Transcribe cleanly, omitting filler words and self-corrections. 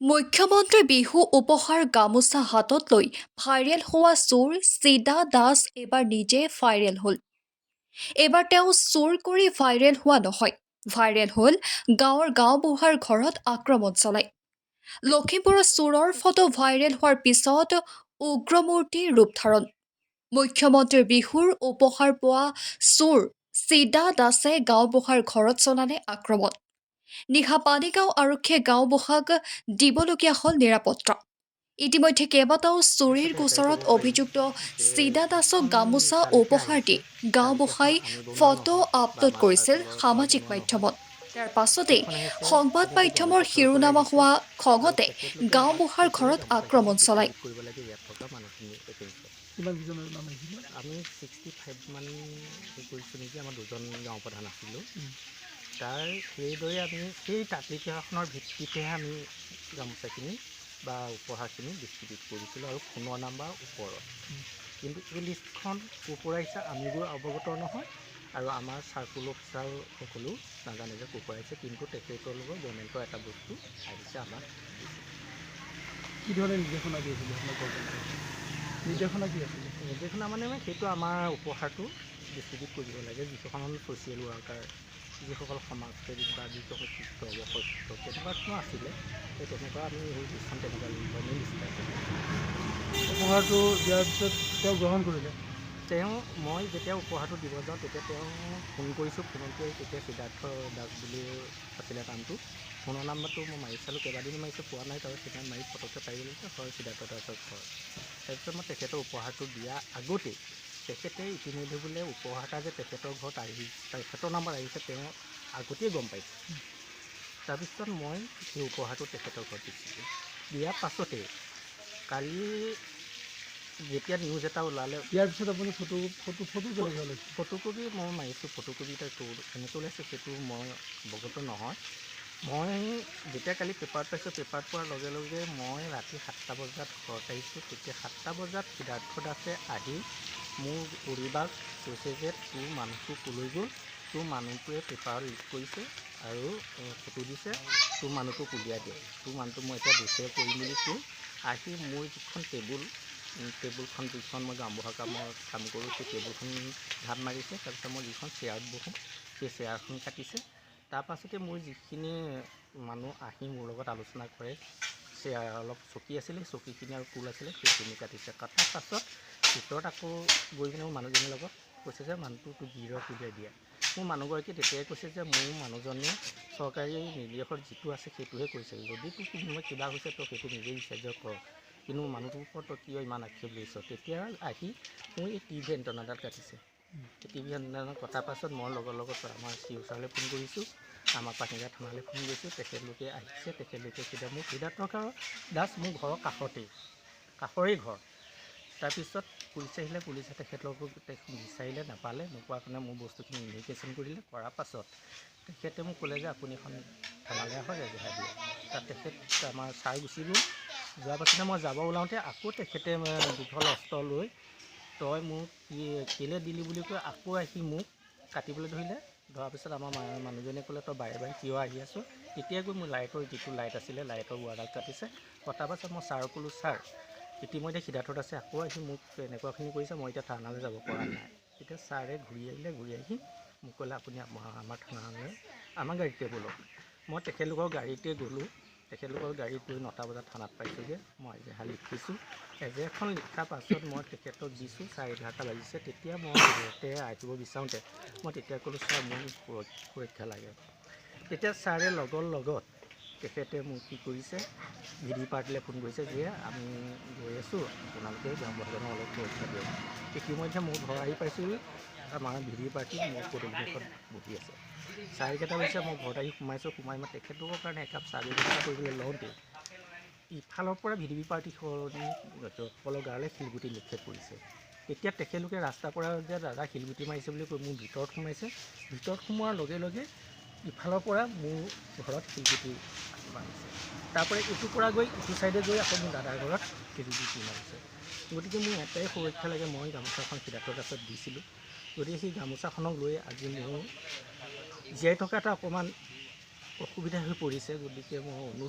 মুখ্যমন্ত্ৰী বিহু উপহাৰ গামোচা হাতত লৈ ভাইৰেল হোৱা চোৰ চিদা দাস এইবাৰ নিজে ভাইৰেল হ'ল। এইবাৰ তেওঁ চোৰ কৰি ভাইৰেল হোৱা নহয়, ভাইৰেল হ'ল গাঁৱৰ গাঁওবুঢ়াৰ ঘৰত আক্ৰমণ চলাই। লখিমপুৰৰ চোৰৰ ফটো ভাইৰেল হোৱাৰ পিছত উগ্ৰমূৰ্তিৰ ৰূপ ধাৰণ। মুখ্যমন্ত্ৰীৰ বিহুৰ উপহাৰ পোৱা চোৰ চিদা দাসে গাঁওবুঢ়াৰ ঘৰত চলালে আক্ৰমণ। নিশা পানীগাঁও আৰক্ষীয়ে গাঁওবুঢ়াক দিবলগীয়া হ'ল নিৰাপত্তা। ইতিমধ্যে কেইবাটাও চুৰিৰ গোচৰত অভিযুক্ত চিদা দাসক গামোচা উপহাৰ দি গাঁওবুঢ়াই ফটো আপলোড কৰিছিল সামাজিক মাধ্যমত। তাৰ পাছতেই সংবাদ মাধ্যমৰ শিৰোনামা হোৱা খঙতে গাঁওবুঢ়াৰ ঘৰত আক্ৰমণ চলায়। আমি 65 মান কৰিছোঁ নেকি, আমাৰ দুজন গাঁও প্ৰধান আছিলোঁ। তাৰ সেইদৰে আমি সেই তালিকাখনৰ ভিত্তিতেহে আমি গামোচাখিনি বা উপহাৰখিনি ডিষ্ট্ৰিবিউট কৰিছিলোঁ আৰু ফোনৰ নাম্বাৰ ওপৰত। কিন্তু এই লিষ্টখন ক'ৰ পৰা আহিছে আমিবোৰ অৱগত নহয় আৰু আমাৰ চাৰ্কুল অফিচাৰসকলেও নাজানে যে ক'ৰ পৰা আহিছে, কিন্তু তেখেতলোকৰ গভৰ্ণমেণ্টৰ এটা বস্তু আহিছে আমাক দিছে। কি ধৰণে নিৰ্দেশনা দিছিলে নিৰ্দেশনা কি আছিলে? নিৰ্দেশনা মানে সেইটো আমাৰ উপহাৰটো ডিষ্ট্ৰিবিউট কৰিব লাগে, যিসকল ছ'চিয়েল ৱৰ্কাৰ, যিসকল সমাজসেৱিক বা যিসকল শিক্ষক অশিক্ষিত তেনেকুৱা কোনো আছিলে, সেই তেনেকুৱা আমি সেই লিষ্টখন তেনেকুৱা ধৰণে লিষ্ট পাইছিলোঁ। উপহাৰটো দিয়াৰ পিছত তেওঁ গ্ৰহণ কৰিলে। মই যেতিয়া উপহাৰটো দিব যাওঁ তেতিয়া তেওঁ ফোন কৰিছোঁ, ফোনত কৰি তেতিয়া সিদ্ধাৰ্থ দাস বুলি আছিলে নামটো। ফোনৰ নাম্বাৰটো মই মাৰি চালোঁ, কেইবাদিনো মাৰিছোঁ, পোৱা নাই। তাৰ সেইদিনা মাৰি ফটককৈ পাই গ'লোঁ যে হয় সিদ্ধাৰ্থ দাসৰ ঘৰ। তাৰপিছত মই তেখেতৰ উপহাৰটো দিয়া আগতেই তেখেতে ইতিমধ্যে বোলে উপহাৰ এটা যে তেখেতৰ ঘৰত আহি তেখেতৰ নাম্বাৰ আহিছে তেওঁ আগতেই গম পাইছোঁ। তাৰপিছত মই সেই উপহাৰটো তেখেতৰ ঘৰত দিছিলোঁ। দিয়াৰ পাছতেই কালি যেতিয়া নিউজ এটা ওলালে, ইয়াৰ পিছত আপুনি ফটোকপি ফটোকপি মই মাৰিছোঁ, ফটোকপি এটা এনেকৈ ওলাইছে সেইটো মই অৱগত নহয়। মই যেতিয়া কালি পেপাৰত পাইছোঁ, পেপাৰত পোৱাৰ লগে লগে মই ৰাতি 7টা বজাত ঘৰত আহিছোঁ। তেতিয়া 7টা বজাত সিদ্ধাৰ্থ দাসে আহি মোৰ পৰিবাৰক কৈছে যে তোৰ মানুহটো ক'লৈ গ'ল, তোৰ মানুহটোৱে পেপাৰত লিক কৰিছে আৰু ফটো দিছে, তোৰ মানুহটোক উলিয়াই দিয়ে, তোৰ মানুহটো মই এতিয়া দোষে কৰিম বুলি কৈ আহি মোৰ যিখন টেবুলখন যিখন মই গাঁওবুঢ়াৰ কাম কৰোঁ সেই টেবুলখন ঢাপ মাৰিছে। তাৰপিছত মই যিখন চেয়াৰত বহোঁ সেই চেয়াৰখন কাটিছে। তাৰপাছতে মোৰ যিখিনি মানুহ আহি মোৰ লগত আলোচনা কৰে, চেয়াৰ অলপ চকী আছিলে, চকীখিনি আৰু টুল আছিলে সেইখিনি কাটিছে। কটাৰ পাছত ভিতৰত আকৌ গৈ কিনে মোৰ মানুহজনীৰ লগত কৈছে যে মানুহটো গিৰক উলিয়াই দিয়া। মোৰ মানুহগৰাকীয়ে তেতিয়াই কৈছে যে মোৰ মানুহজনে চৰকাৰী নিৰ্দেশত যিটো আছে সেইটোহে কৰিছে, যদি তোৰ কোনোবাই কিবা হৈছে তই সেইটো নিজেই বিচাৰ্য কৰ, কিন্তু মানুহটোৰ ওপৰত তই কিয় ইমান আক্ষেপ লৈছ। তেতিয়া আহি মোৰ এই টিভি এণ্টেনাডাল কাটিছে। এই টিভি এণ্টেনাডাল কটাৰ পাছত মই লগত আমাৰ চি অ' ছাৰলৈ ফোন কৰিছোঁ, আমাৰ পাটনগা থানালৈ ফোন কৰিছোঁ। তেখেতলোকে আহিছে, তেখেতলোকে তেতিয়া মোক সিদ্ধাৰ্থ দাস মোৰ ঘৰৰ কাষৰেই ঘৰ। তাৰপিছত পুলিচ আহিলে, পুলিচে তেখেতলোকক বিচাৰিলে, নাপালে, নোপোৱাৰ কাৰণে মোৰ বস্তুখিনি ইনভেষ্টিগেশ্যন কৰিলে। কৰাৰ পাছত তেখেতে মোক ক'লে যে আপুনি এখন থানালৈ আহক, এজাহাৰ দিয়ে। তাত তেখেত আমাৰ ছাৰ গুচি গ'ল। যোৱাৰ পাছতে মই যাব ওলাওঁতে আকৌ তেখেতে দীঘল অস্ত্ৰ লৈ তই মোক কেলৈ দিলি বুলি কৈ আকৌ আহি মোক কাটিবলৈ ধৰিলে। ধৰাৰ পিছত আমাৰ মানুহজনীয়ে ক'লে তই বাৰে বাৰে কিয় আহি আছোঁ। তেতিয়াই গৈ মোৰ লাইটৰ যিটো লাইট আছিলে লাইটৰ ৱাৰডাল কাটিছে। কটাৰ পাছত মই ছাৰক ক'লোঁ, ছাৰ ইতিমধ্যে সিদ্ধাৰ্থ দাসে আকৌ আহি মোক এনেকুৱাখিনি কৰিছে, মই এতিয়া থানালৈ যাব পৰা নাই। তেতিয়া ছাৰে ঘূৰি আহিলে, ঘূৰি আহি মোক ক'লে আপুনি আমাৰ থানালৈ আমাৰ গাড়ীতে ব'লক। মই তেখেতলোকৰ গাড়ীতে গ'লোঁ। তেখেতলোকৰ গাড়ীত গৈ 9টা বজাত থানাত পাইছোঁগৈ। মই এজাহাৰ লিখিছোঁ। এজাহাৰখন লিখাৰ পাছত মই তেখেতক দিছোঁ, 11:30 বাজিছে। তেতিয়া মই ঘৰতে আহিব বিচাৰোঁতে মই তেতিয়া ক'লোঁ, ছাৰ মোৰ সুৰক্ষা লাগে। তেতিয়া ছাৰে লগত তেখেতে মোক কি কৰিছে, VDP পাৰ্টিলৈ ফোন কৰিছে যে আমি গৈ আছোঁ, আপোনালোকে গাঁওবুঢ়াজনক অলপ সুৰক্ষা দিয়ক। ইতিমধ্যে মোৰ ঘৰ আহি পাইছোঁ, আমাৰ VDP পাৰ্টি মোৰ পদূলিমুখত বহি আছে। 4:00 হৈছে, মই ঘৰত আহি সোমাই মই তেখেতলোকৰ কাৰণে একাপ চাহ ব্যৱস্থা কৰিবলৈ লওঁতে ইফালৰ পৰা VDP পাৰ্টিসকলৰ গালৈ শিলগুটি নিক্ষেপ কৰিছে। তেতিয়া তেখেতলোকে ৰাস্তাৰ পৰা যে দাদা শিলগুটি মাৰিছে বুলি কৈ মোৰ ভিতৰত সোমাইছে। ভিতৰত সোমোৱাৰ লগে লগে ইফালৰ পৰা মোৰ ঘৰত শিলগুটি মাৰিছে। তাৰপৰা ইটোৰ পৰা গৈ ইটো ছাইডে গৈ আকৌ মোৰ দাদাৰ ঘৰত শিলগুটি মাৰিছে। গতিকে মোৰ এটাই সুৰক্ষা লাগে, মই গামোচাখন সিদ্ধাৰ্থ দাসত দিছিলোঁ। গতিকে সেই গামোচাখনক লৈ আজি মোৰ জীয়াই থকা এটা অকণমান অসুবিধা হৈ পৰিছে। গতিকে মই